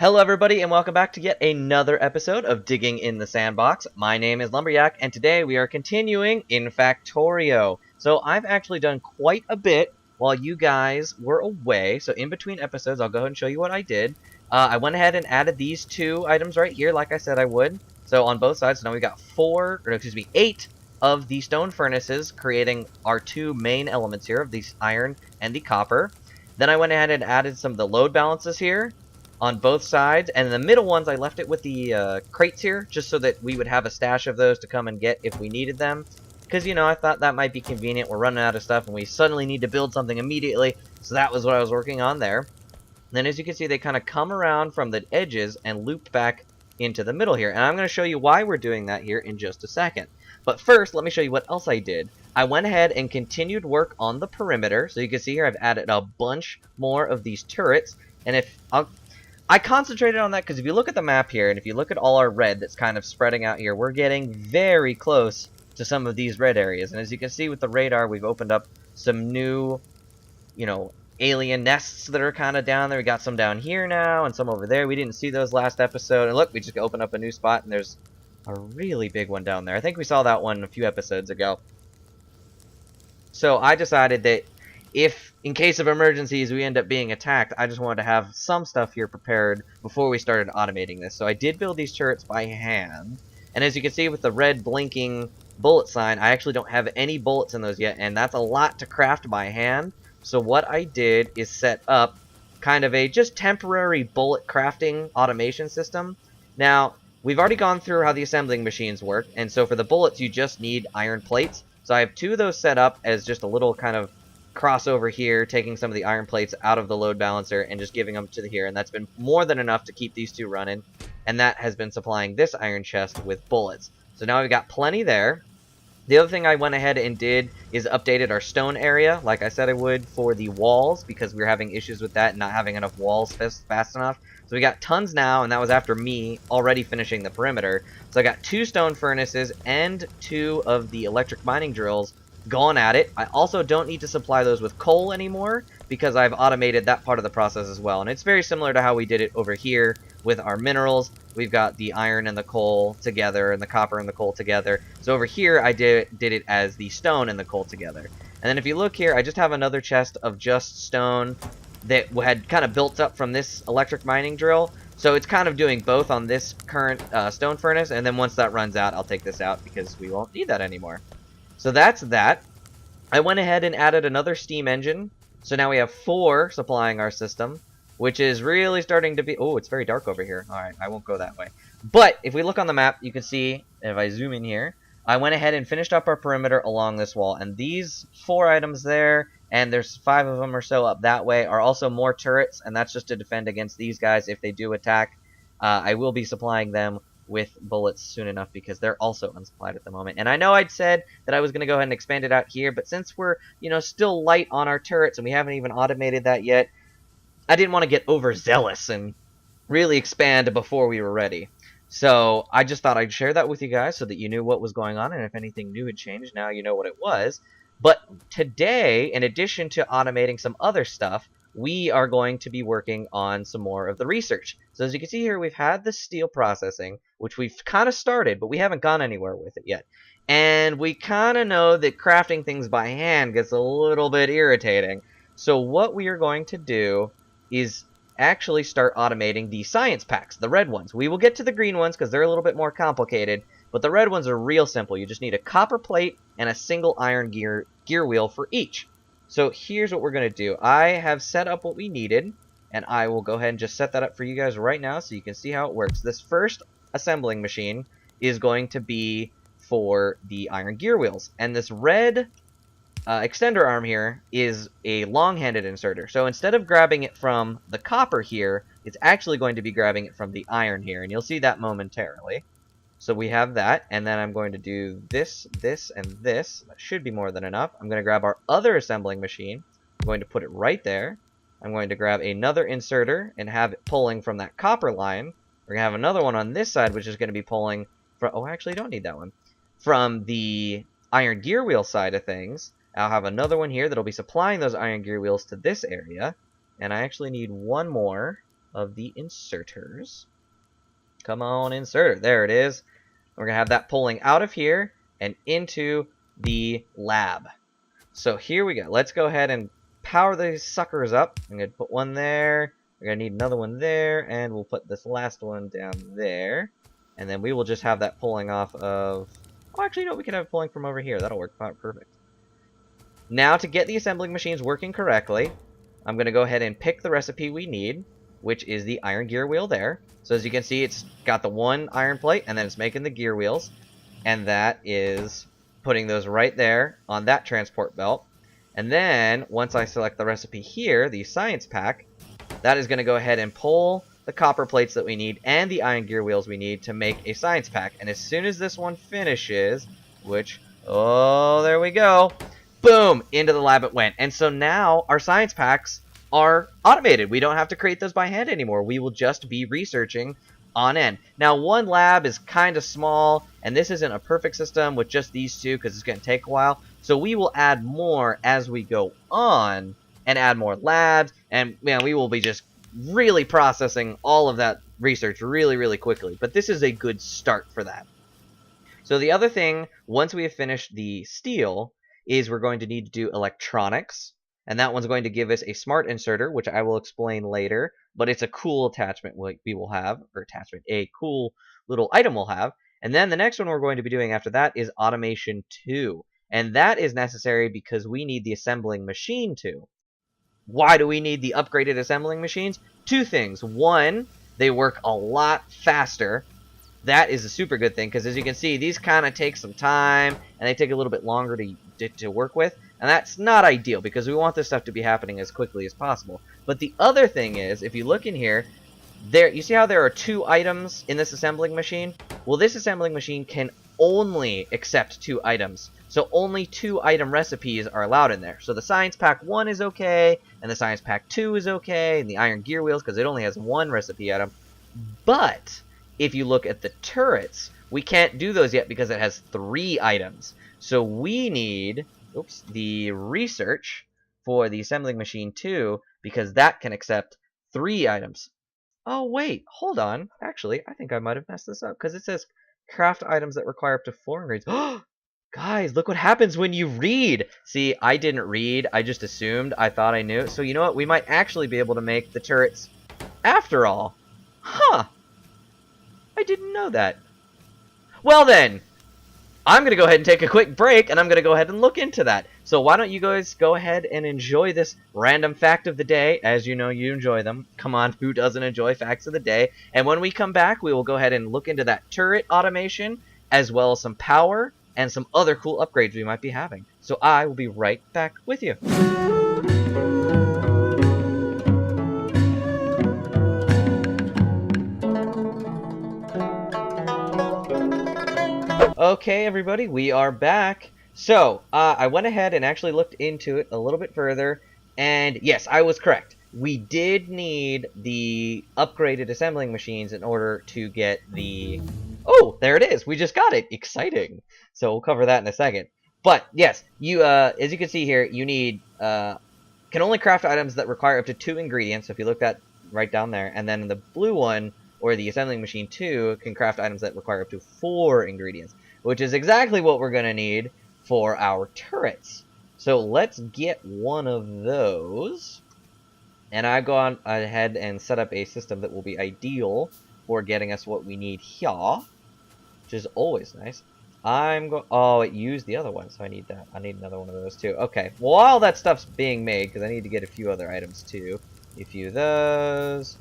Hello everybody and welcome back to yet another episode of Digging in the Sandbox. My name is Lumberjack and today we are continuing in Factorio. So I've actually done quite a bit while you guys were away. So in between episodes I'll go ahead and show you what I did. I went ahead and added these two items right here like I said I would. So on both sides, so now we got eight of the stone furnaces creating our two main elements here of the iron and the copper. Then I went ahead and added some of the load balances here on both sides, and in the middle ones I left it with the crates here just so that we would have a stash of those to come and get if we needed them, because you know I thought that might be convenient. We're running out of stuff and we suddenly need to build something immediately, so that was what I was working on there. Then as you can see, they kind of come around from the edges and loop back into the middle here, and I'm going to show you why we're doing that here in just a second. But first, let me show you what else I did. I went ahead and continued work on the perimeter. So you can see here I've added a bunch more of these turrets, and I concentrated on that because if you look at the map here, and if you look at all our red that's kind of spreading out here, we're getting very close to some of these red areas. And as you can see with the radar, we've opened up some new, alien nests that are kind of down there. We got some down here now, and some over there. We didn't see those last episode. And look, we just opened up a new spot, and there's a really big one down there. I think we saw that one a few episodes ago. So I decided that if, in case of emergencies, we end up being attacked, I just wanted to have some stuff here prepared before we started automating this. So I did build these turrets by hand. And as you can see with the red blinking bullet sign, I actually don't have any bullets in those yet, and that's a lot to craft by hand. So what I did is set up kind of a just temporary bullet crafting automation system. Now, we've already gone through how the assembling machines work, and so for the bullets, you just need iron plates. So I have two of those set up as just a little kind of crossover here, taking some of the iron plates out of the load balancer and just giving them to here, and that's been more than enough to keep these two running, and that has been supplying this iron chest with bullets. So now we've got plenty there. The other thing I went ahead and did is updated our stone area, like I said I would, for the walls, because we were having issues with that and not having enough walls fast enough. So we got tons now, and that was after me already finishing the perimeter. So I got 2 stone furnaces and 2 of the electric mining drills going at it. I also don't need to supply those with coal anymore because I've automated that part of the process as well. And it's very similar to how we did it over here with our minerals. We've got the iron and the coal together and the copper and the coal together. So over here I did it as the stone and the coal together. And then if you look here, I just have another chest of just stone that had kind of built up from this electric mining drill. So it's kind of doing both on this current stone furnace, and then once that runs out, I'll take this out because we won't need that anymore. So that's that. I went ahead and added another steam engine. So now we have 4 supplying our system, which is really starting to be... Oh, it's very dark over here. Alright, I won't go that way. But if we look on the map, you can see, if I zoom in here, I went ahead and finished up our perimeter along this wall. And these 4 items there, and there's 5 of them or so up that way, are also more turrets, and that's just to defend against these guys if they do attack. I will be supplying them with bullets soon enough because they're also unsupplied at the moment. And I know I'd said that I was going to go ahead and expand it out here, but since we're, still light on our turrets and we haven't even automated that yet, I didn't want to get overzealous and really expand before we were ready. So I just thought I'd share that with you guys so that you knew what was going on, and if anything new had changed, now you know what it was. But today, in addition to automating some other stuff, we are going to be working on some more of the research. So as you can see here, we've had the steel processing, which we've kind of started, but we haven't gone anywhere with it yet. And we kind of know that crafting things by hand gets a little bit irritating. So what we are going to do is actually start automating the science packs, the red ones. We will get to the green ones because they're a little bit more complicated, but the red ones are real simple. You just need a copper plate and a single iron gear wheel for each. So here's what we're going to do. I have set up what we needed, and I will go ahead and just set that up for you guys right now so you can see how it works. This first assembling machine is going to be for the iron gear wheels, and this red extender arm here is a long-handed inserter. So instead of grabbing it from the copper here, it's actually going to be grabbing it from the iron here, and you'll see that momentarily. So we have that, and then I'm going to do this, this, and this. That should be more than enough. I'm going to grab our other assembling machine. I'm going to put it right there. I'm going to grab another inserter and have it pulling from that copper line. We're going to have another one on this side, which is going to be pulling from... Oh, actually, I don't need that one. From the iron gear wheel side of things. I'll have another one here that'll be supplying those iron gear wheels to this area. And I actually need one more of the inserters. Come on, inserter. There it is. We're going to have that pulling out of here and into the lab. So here we go. Let's go ahead and power these suckers up. I'm going to put one there. We're going to need another one there. And we'll put this last one down there. And then we will just have that pulling off of... Oh, actually, no, we can have it pulling from over here. That'll work perfect. Now, to get the assembling machines working correctly, I'm going to go ahead and pick the recipe we need, which is the iron gear wheel there. So as you can see, it's got the one iron plate, and then it's making the gear wheels. And that is putting those right there on that transport belt. And then, once I select the recipe here, the science pack, that is going to go ahead and pull the copper plates that we need and the iron gear wheels we need to make a science pack. And as soon as this one finishes, which, oh, there we go, boom, into the lab it went. And so now our science packs are automated. We don't have to create those by hand anymore. We will just be researching on end. Now, one lab is kind of small, and this isn't a perfect system with just these two because it's going to take a while. So we will add more as we go on and add more labs, and we will be just really processing all of that research really, really quickly. But this is a good start for that. So the other thing, once we have finished the steel, is we're going to need to do electronics. And that one's going to give us a smart inserter, which I will explain later. But it's a cool attachment we will have, or attachment, a cool little item we'll have. And then the next one we're going to be doing after that is automation 2. And that is necessary because we need the assembling machine 2. Why do we need the upgraded assembling machines? Two things. One, they work a lot faster. That is a super good thing, because as you can see, these kind of take some time, and they take a little bit longer to work with, and that's not ideal, because we want this stuff to be happening as quickly as possible. But the other thing is, if you look in here, you see how there are 2 items in this assembling machine? Well, this assembling machine can only accept 2 items, so only 2 item recipes are allowed in there. So the Science Pack 1 is okay, and the Science Pack 2 is okay, and the Iron Gear Wheels, because it only has 1 recipe item. But if you look at the turrets, we can't do those yet because it has 3 items. So we need, the research for the assembling machine 2, because that can accept 3 items. Oh, wait, hold on. Actually, I think I might have messed this up, because it says craft items that require up to 4 ingredients. Guys, look what happens when you read. See, I didn't read. I just assumed. I thought I knew. So you know what? We might actually be able to make the turrets after all. Huh. I didn't know that. Well then, I'm going to go ahead and take a quick break, and I'm going to go ahead and look into that. So why don't you guys go ahead and enjoy this random fact of the day. As you know, you enjoy them. Come on, who doesn't enjoy facts of the day? And when we come back, we will go ahead and look into that turret automation, as well as some power, and some other cool upgrades we might be having. So I will be right back with you. Okay, everybody, we are back. So, I went ahead and actually looked into it a little bit further, and yes, I was correct. We did need the upgraded assembling machines in order to get the... Oh, there it is! We just got it! Exciting! So we'll cover that in a second. But, yes, you, as you can see here, you need, can only craft items that require up to 2 ingredients, so if you look at right down there, and then the blue one, or the assembling machine 2, can craft items that require up to 4 ingredients, which is exactly what we're going to need for our turrets. So let's get one of those. And I've gone ahead and set up a system that will be ideal for getting us what we need here, which is always nice. Oh, it used the other one, so I need that. I need another one of those too. Okay, well, while that stuff's being made, because I need to get a few other items too. A few of those.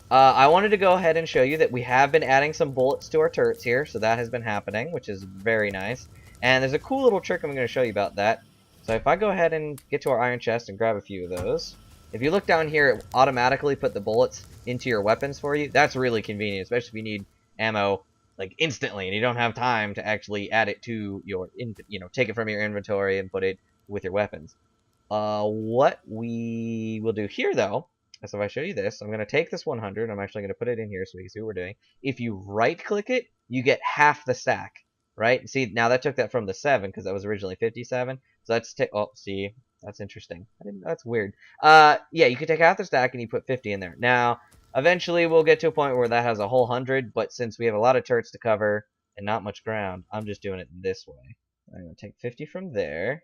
I wanted to go ahead and show you that we have been adding some bullets to our turrets here, so that has been happening, which is very nice. And there's a cool little trick I'm going to show you about that. So if I go ahead and get to our iron chest and grab a few of those, if you look down here, it automatically put the bullets into your weapons for you. That's really convenient, especially if you need ammo like instantly and you don't have time to actually add it to your, take it from your inventory and put it with your weapons. What we will do here, though, so if I show you this, I'm going to take this 100. I'm actually going to put it in here so we can see what we're doing. If you right-click it, you get half the stack, right? See, now that took that from the 7 because that was originally 57. So let's take... Oh, see, that's interesting. That's weird. Yeah, you can take half the stack and you put 50 in there. Now, Eventually, we'll get to a point where that has a whole 100, but since we have a lot of turrets to cover and not much ground, I'm just doing it this way. I'm going to take 50 from there,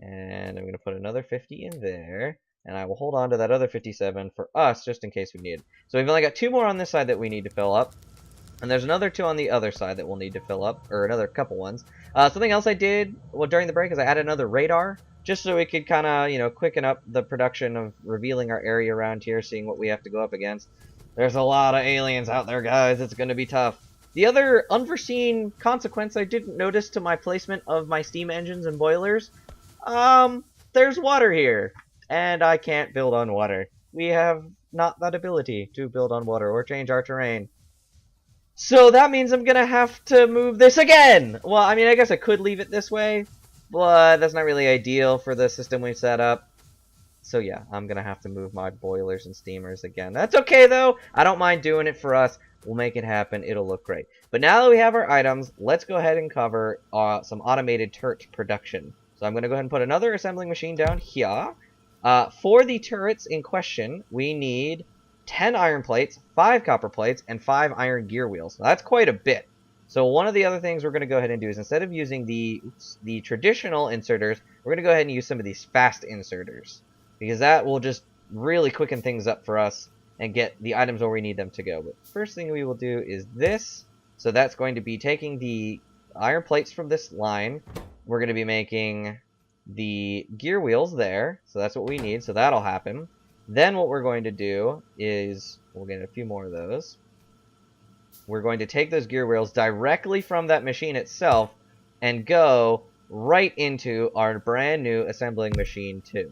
and I'm going to put another 50 in there, and I will hold on to that other 57 for us, just in case we need it. So we've only got 2 more on this side that we need to fill up. And there's another 2 on the other side that we'll need to fill up, or another couple ones. Something else I did during the break is I added another radar, just so we could kind of, quicken up the production of revealing our area around here, seeing what we have to go up against. There's a lot of aliens out there, guys. It's going to be tough. The other unforeseen consequence I didn't notice to my placement of my steam engines and boilers, there's water here, and I can't build on water. We have not that ability to build on water or change our terrain. So that means I'm gonna have to move this again! Well, I mean, I guess I could leave it this way, but that's not really ideal for the system we set up. So yeah, I'm gonna have to move my boilers and steamers again. That's okay, though! I don't mind doing it for us. We'll make it happen. It'll look great. But now that we have our items, let's go ahead and cover some automated turret production. So I'm gonna go ahead and put another assembling machine down here. For the turrets in question, we need 10 iron plates, 5 copper plates, and 5 iron gear wheels. Now, that's quite a bit. So one of the other things we're going to go ahead and do is instead of using the traditional inserters, we're going to go ahead and use some of these fast inserters. Because that will just really quicken things up for us and get the items where we need them to go. But first thing we will do is this. So that's going to be taking the iron plates from this line. We're going to be making the gear wheels there. So that's what we need. So that'll happen. Then what we're going to do is, we'll get a few more of those. We're going to take those gear wheels directly from that machine itself and go right into our brand new assembling machine 2.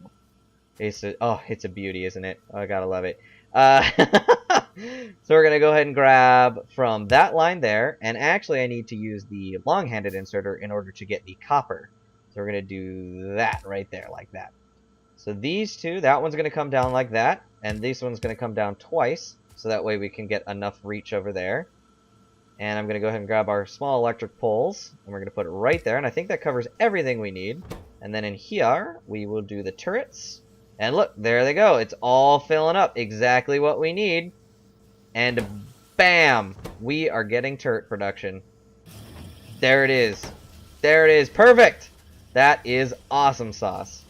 It's a beauty, isn't it? Oh, I gotta love it. So we're going to go ahead and grab from that line there, and actually I need to use the long-handed inserter in order to get the copper. So we're going to do that right there, like that. So these two, that one's going to come down like that, and this one's going to come down twice, so that way we can get enough reach over there. And I'm going to go ahead and grab our small electric poles, and we're going to put it right there, and I think that covers everything we need. And then in here, we will do the turrets, and look, there they go. It's all filling up, exactly what we need. And bam! We are getting turret production. There it is. There it is. Perfect! That is awesome sauce.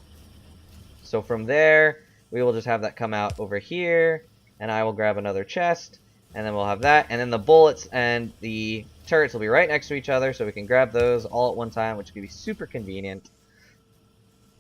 So from there, we will just have that come out over here, and I will grab another chest, and then we'll have that, and then the bullets and the turrets will be right next to each other, so we can grab those all at one time, which can be super convenient.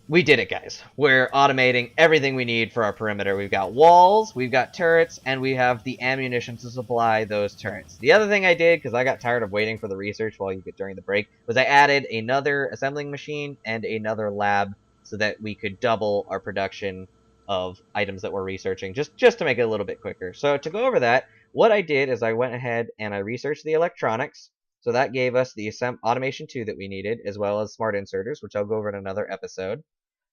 We did it, guys. We're automating everything we need for our perimeter. We've got walls, we've got turrets, and we have the ammunition to supply those turrets. The other thing I did, because I got tired of waiting for the research during the break, was I added another assembling machine and another lab so that we could double our production of items that we're researching, just to make it a little bit quicker. So to go over that, what I did is I went ahead and I researched the electronics. So that gave us the automation 2 that we needed, as well as smart inserters, which I'll go over in another episode.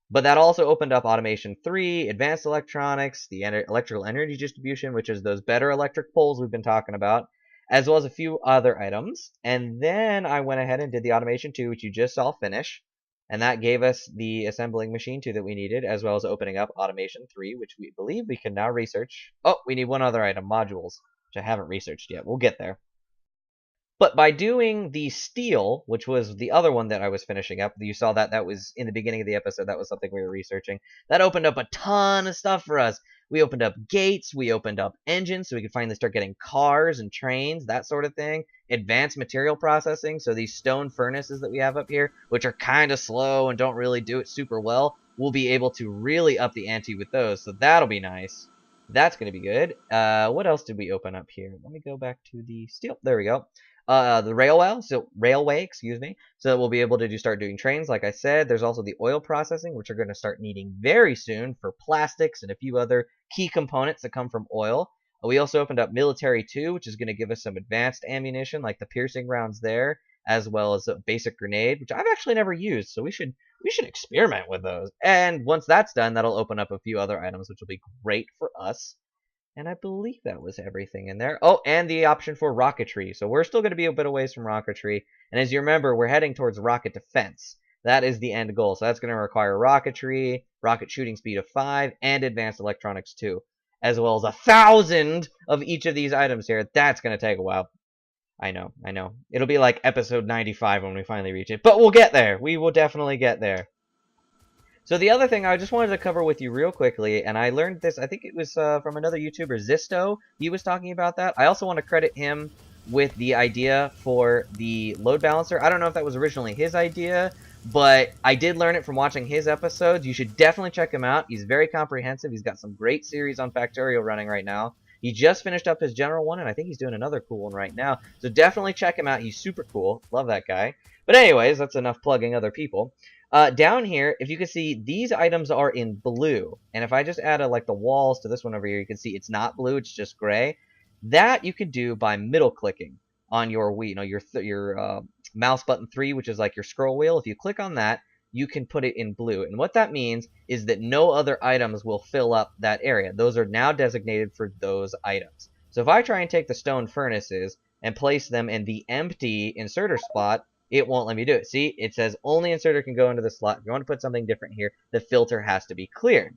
But that also opened up automation 3, advanced electronics, the electrical energy distribution, which is those better electric poles we've been talking about, as well as a few other items. And then I went ahead and did the automation 2, which you just saw finish. And that gave us the assembling machine 2 that we needed, as well as opening up automation 3, which we believe we can now research. Oh, we need one other item, modules, which I haven't researched yet. We'll get there. But by doing the steel, which was the other one that I was finishing up, you saw that was in the beginning of the episode, that was something we were researching. That opened up a ton of stuff for us. We opened up gates, we opened up engines, so we could finally start getting cars and trains, that sort of thing. Advanced material processing, so these stone furnaces that we have up here, which are kind of slow and don't really do it super well, we'll be able to really up the ante with those, so that'll be nice. That's going to be good. What else did we open up here? Let me go back to the steel. There we go. The railway, excuse me. So that we'll be able to start doing trains, like I said. There's also the oil processing, which we're going to start needing very soon for plastics and a few other key components that come from oil. We also opened up military 2, which is going to give us some advanced ammunition, like the piercing rounds there, as well as a basic grenade, which I've actually never used, so we should experiment with those. And once that's done, that'll open up a few other items, which will be great for us. And I believe that was everything in there. Oh, and the option for rocketry. So we're still going to be a bit away from rocketry. And as you remember, we're heading towards rocket defense. That is the end goal. So that's going to require rocketry, rocket shooting speed of 5, and advanced electronics 2. as well as 1,000 of each of these items here. That's going to take a while. I know. It'll be like episode 95 when we finally reach it. But we'll get there. We will definitely get there. So the other thing I just wanted to cover with you real quickly, and I learned this, I think it was from another YouTuber, Zisto. He was talking about that. I also want to credit him with the idea for the load balancer. I don't know if that was originally his idea, but I did learn it from watching his episodes. You should definitely check him out. He's very comprehensive. He's got some great series on Factorio running right now. He just finished up his general one, and I think he's doing another cool one right now. So definitely check him out. He's super cool. Love that guy. But anyways, that's enough plugging other people. Down here, if you can see, these items are in blue. And if I just add like the walls to this one over here, you can see it's not blue, it's just gray. That you can do by middle clicking on your Wii, your mouse button 3, which is like your scroll wheel. If you click on that, you can put it in blue. And what that means is that no other items will fill up that area. Those are now designated for those items. So if I try and take the stone furnaces and place them in the empty inserter spot, it won't let me do it. See, it says only inserter can go into the slot. If you want to put something different here, the filter has to be cleared.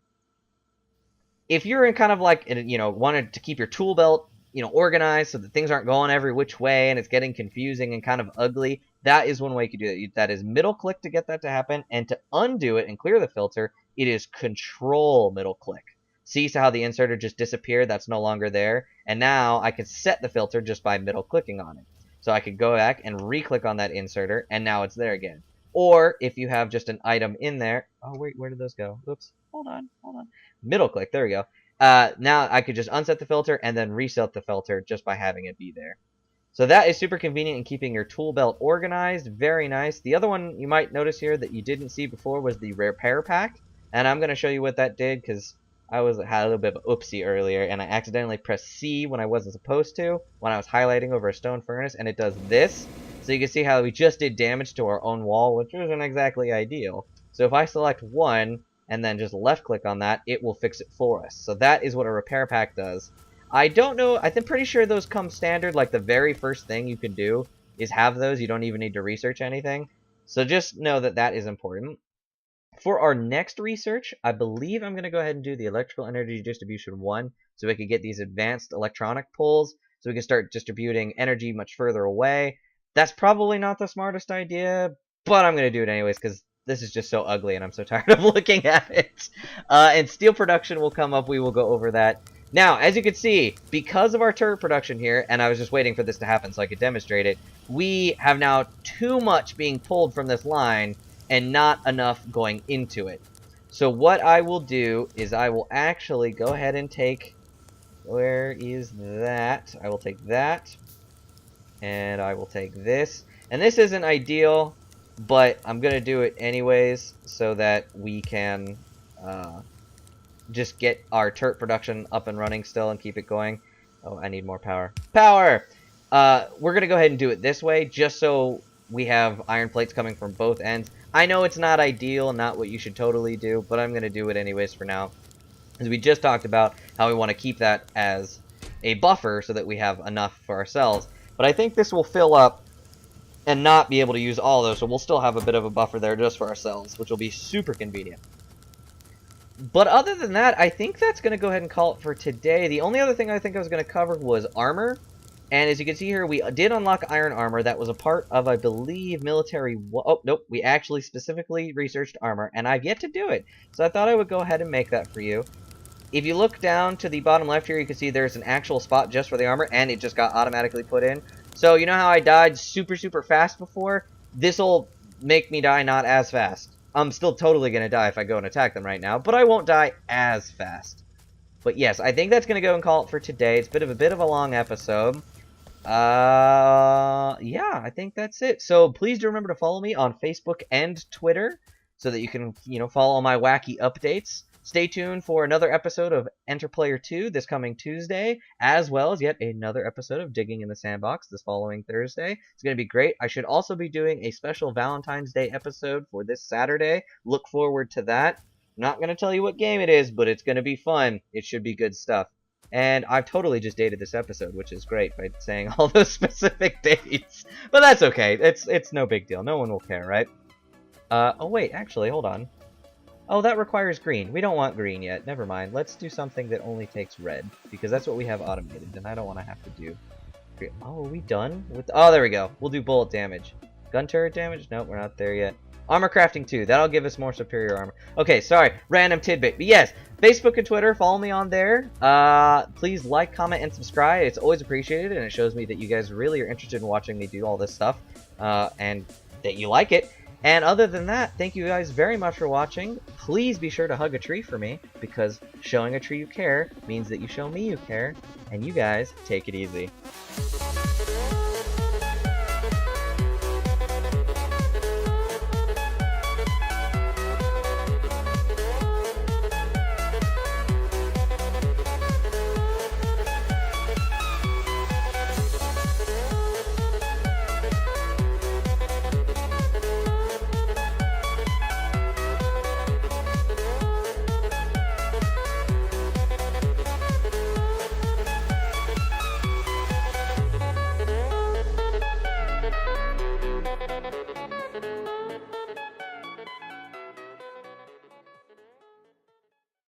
If you're in kind of like, wanted to keep your tool belt, organized so that things aren't going every which way and it's getting confusing and kind of ugly, that is one way you can do that. That is middle click to get that to happen, and to undo it and clear the filter, it is control middle click. See how the inserter just disappeared? That's no longer there. And now I can set the filter just by middle clicking on it. So I could go back and re-click on that inserter, and now it's there again. Or if you have just an item in there, oh wait, where did those go? Oops, hold on. Middle click, there we go. Now I could just unset the filter and then reset the filter just by having it be there. So that is super convenient in keeping your tool belt organized. Very nice. The other one you might notice here that you didn't see before was the repair pack, and I'm going to show you what that did because I had a little bit of an oopsie earlier, and I accidentally pressed C when I wasn't supposed to, when I was highlighting over a stone furnace, and it does this. So you can see how we just did damage to our own wall, which isn't exactly ideal. So if I select one, and then just left-click on that, it will fix it for us. So that is what a repair pack does. I don't know, I'm pretty sure those come standard, like the very first thing you can do is have those. You don't even need to research anything. So just know that that is important. For our next research, I believe I'm going to go ahead and do the electrical energy distribution 1, so we can get these advanced electronic pulls, so we can start distributing energy much further away. That's probably not the smartest idea, but I'm going to do it anyways, because this is just so ugly, and I'm so tired of looking at it. And steel production will come up. We will go over that. Now, as you can see, because of our turret production here, and I was just waiting for this to happen so I could demonstrate it, we have now too much being pulled from this line, and not enough going into it. So what I will do is I will actually go ahead and take, where is that? I will take that, and I will take this. And this isn't ideal, but I'm going to do it anyways so that we can just get our turret production up and running still and keep it going. Oh, I need more power. Power! We're going to go ahead and do it this way, just so we have iron plates coming from both ends. I know it's not ideal, not what you should totally do, but I'm going to do it anyways for now. As we just talked about how we want to keep that as a buffer so that we have enough for ourselves. But I think this will fill up and not be able to use all those, so we'll still have a bit of a buffer there just for ourselves, which will be super convenient. But other than that, I think that's going to go ahead and call it for today. The only other thing I think I was going to cover was armor. And as you can see here, we did unlock iron armor. That was a part of, I believe, military... Oh, nope. We actually specifically researched armor, and I've yet to do it. So I thought I would go ahead and make that for you. If you look down to the bottom left here, you can see there's an actual spot just for the armor, and it just got automatically put in. So you know how I died super fast before? This'll make me die not as fast. I'm still totally going to die if I go and attack them right now, but I won't die as fast. But yes, I think that's going to go and call it for today. It's a bit of a long episode. Yeah, I think that's it. So please do remember to follow me on Facebook and Twitter so that you can, follow my wacky updates. Stay tuned for another episode of Enter Player 2 this coming Tuesday, as well as yet another episode of Digging in the Sandbox this following Thursday. It's going to be great. I should also be doing a special Valentine's Day episode for this Saturday. Look forward to that. I'm not going to tell you what game it is, but it's going to be fun. It should be good stuff. And I've totally just dated this episode, which is great by saying all those specific dates. But that's okay. It's no big deal. No one will care, right? Oh wait, actually, hold on. Oh, that requires green. We don't want green yet. Never mind. Let's do something that only takes red, because that's what we have automated, and I don't want to have to do green. Oh, are we done with... Oh, there we go. We'll do bullet damage. Gun turret damage? Nope, we're not there yet. Armor crafting 2. That'll give us more superior armor. Okay, sorry. Random tidbit. But yes, Facebook and Twitter, follow me on there. Please like, comment, and subscribe. It's always appreciated, and it shows me that you guys really are interested in watching me do all this stuff, and that you like it. And other than that, thank you guys very much for watching. Please be sure to hug a tree for me, because showing a tree you care means that you show me you care, and you guys take it easy.